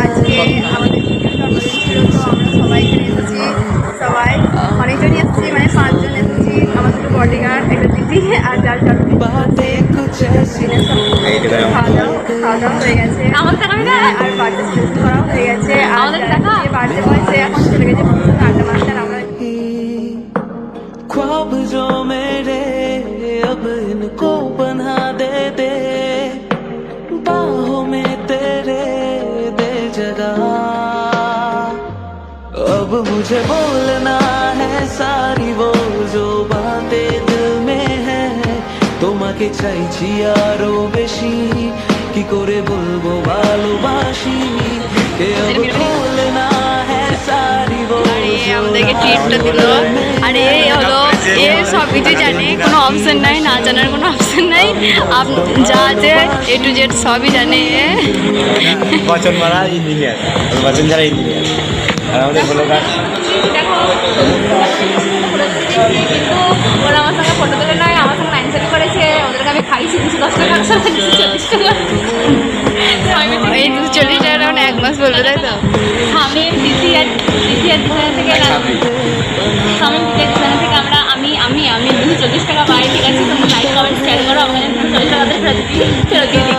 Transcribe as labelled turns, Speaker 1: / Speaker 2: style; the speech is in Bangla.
Speaker 1: আজকে আমাদের জন্মদিন ছিল, তো আমরা সবাই এখানে এসেছি। সবাই অনেকজনই এসেছি, মানে 5 জন এসেছি। আমার দুটো বডিগার্ড, একটা দিদি আর যার জন্মদিন খাওয়া দাওয়া হয়ে গেছে আর বার্থডে সেলিব্রেট করাও হয়ে গেছে। আর যে বার্থডে বয়সে এখন চলে গেছে আড্ডা মারতে। আর আমরা
Speaker 2: ख्वाब जो मेरे अब इनको बना दे दे, बाहों में तेरे दे जगह। अब मुझे बोलना है सारी वो जो बातें दिल में है, তোমাকে চাইছি আরো বেশি, কি করে বলবো ভালোবাসি, কে अब बोलना है सारी वो
Speaker 1: আমাদেরকে ট্রিটটা দিল। আর এই হলো এ সব কিছু জানে, কোনো অপশন নাই, না জানার কোনো অপশন নাই। যা আছে A to Z সবই জানে।
Speaker 3: বচন মারা ইঞ্জিনিয়ার, বচন যারা ইঞ্জিনিয়ার, আর আমাদের হলো
Speaker 1: দেখো কিন্তু ওরা আমার সঙ্গে ফটো তুলে নয়, আমার সঙ্গে লাইন সেট করেছে। ওদেরকে আমি খাইছি 210 টাকা, 240 টাকা। এই 240 টাকা 1 মাস বলবে, তাই তো? আমি দ্বিতীয় থেকে আমরা আমি 240 টাকা পাই। ঠিক আছে, তোমরা লাইক কমেন্ট শেয়ার করো, আমাকে 240 টাকা ফেরত দিয়ে দিই।